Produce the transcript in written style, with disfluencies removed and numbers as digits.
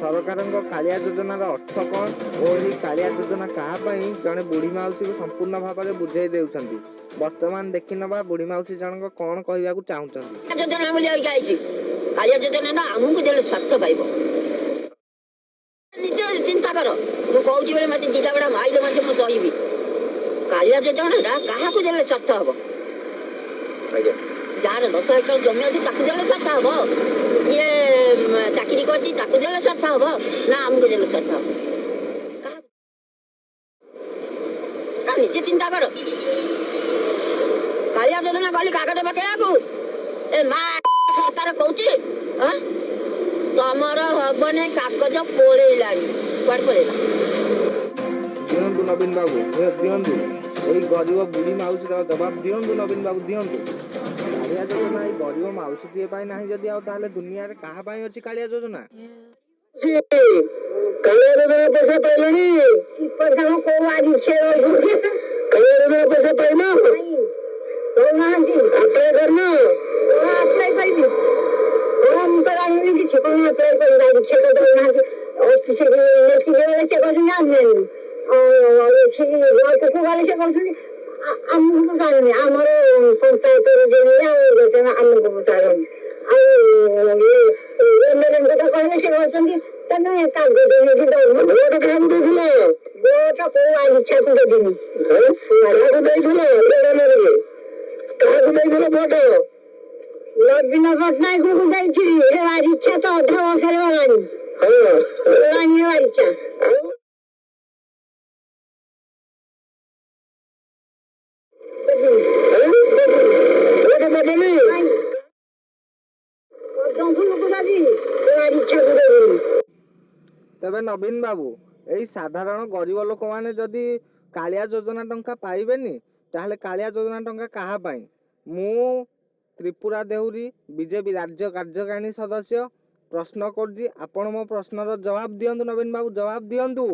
सरकारଙ୍କ कालिया योजनार अर्थ कौन और यही कालिया योजना क्या जड़े बुढ़ी माउसी को संपूर्ण भाव में बुझे देउछंती। वर्तमान देखि नबा बुढ़ी माउसी जनक कौन कहवाकू चाहूछंती। योजना बोली आइछि कालिया योजना ना हमहु देले स्वार्थ पाइबो निजे चिंता करो मु कहूछि बेले मते दिदा बडा माइले मते मु सहीबी कालिया योजना ना काहा को देले स्वार्थ हबो आज्ञा जार 10 एकड़ जमी अछि ताकू देले स्वार्थ हबो ये चाकरी करछि ताकू देले स्वार्थ हबो ना हमहु देले स्वार्थ हबो निजे चिंता करो कालिया योजना खाली कागज पकेयाकू ए मा सरकार कहूछि हां तमर हबने कागज पोळेलानी क्वाड पोळेला दियंतु नवीन बाबू दियंतु ओई गरीब बुढ़ी माउसी रा जवाब दियंतु नवीन बाबू दियंतु। कालिया योजना ई गरीब माउसी टिए पाई नाही जदी आउ ताले दुनिया रे काहा पाई अछि कालिया योजना। कालिया योजना पैसा पाइलनी की पैसा को आदि छे कालिया योजना पैसा पाइना तो नांती अप्लाई करना अप्लाई करिबी हम तो रानी की छोको अप्लाई करना छे तो नांती ऑफिस के लेखी लेले छे को ना नहीं और छे वो तो वाले छे को हमको बताने हमारे पंचायत रे जेला योजना हमको बताने ये मेरे को तो कहले छे होचंदी तने काम दे दे कि वोट काम देथिले वोट को आई इच्छा को दे दिनी मारा को देथिले एरा मेरे कहा को देथिले वोट लबिना पटनायक को देथि ए आज इच्छा तो अधा वर्षरे वालानी हां रानी वाली इच्छा वोट बदली तबे नवीन बाबू यही साधारण गरीब लोक माने जदि कालिया योजना टंका पाइबेनी ताहले कालिया योजना टंका कहा पाई मु त्रिपुरा देहुरी बीजेपी राज्य कार्यकारिणी सदस्य प्रश्न करजी आपण मो प्रश्नर जवाब दियंतु नवीन बाबू जवाब दियंतु।